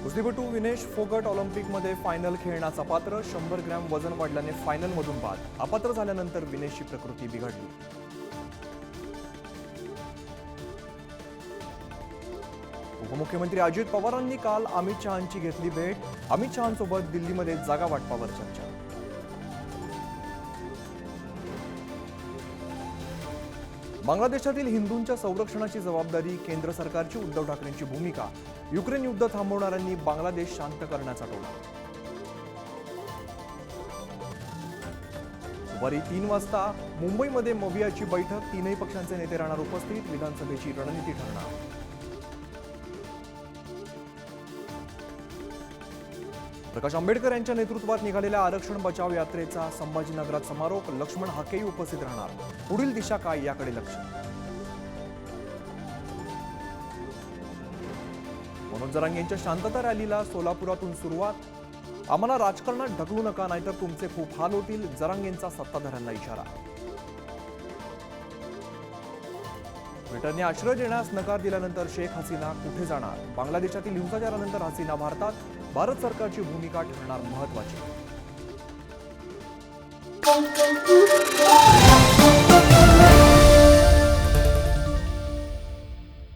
कुस्तीपटू विनेश फोगट ऑलिम्पिकमध्ये फायनल खेळण्याचा पात्र. 100 ग्रॅम वजन वाढल्याने फायनलमधून बाद. अपात्र झाल्यानंतर विनेशची प्रकृती बिघडली. उपमुख्यमंत्री अजित पवारांनी काल अमित शहांची घेतली भेट. अमित शहांसोबत दिल्लीमध्ये जागा वाटपावर चर्चा. बांगलादेशातील हिंदूंच्या संरक्षणाची जबाबदारी केंद्र सरकारची. उद्धव ठाकरेंची भूमिका. युक्रेन युद्ध थांबवणाऱ्यांनी बांगलादेश शांत करण्याचा टोला. दुपारी 3 वाजता मुंबईमध्ये मवियाची बैठक. 3ही पक्षांचे नेते राहणार उपस्थित. विधानसभेची रणनीती ठरणार. प्रकाश आंबेडकर यांच्या नेतृत्वात निघालेल्या आरक्षण बचाव यात्रेचा संभाजीनगरात समारोप. लक्ष्मण हाकेही उपस्थित राहणार. पुढील दिशा काय याकडे लक्ष. मनोज जरांगे यांच्या शांतता रॅलीला सोलापुरातून सुरुवात. आम्हाला राजकारणात ढकलू नका नाहीतर तुमचे खूप हाल होतील. जरांगेंचा सत्ताधाऱ्यांना इशारा. ब्रिटनने आश्रय देण्यास नकार दिल्यानंतर शेख हसीना कुठे जाणार. बांगलादेशातील हिंसाचारानंतर हसीना भारतात. भारत सरकारची भूमिका ठरणार महत्त्वाची.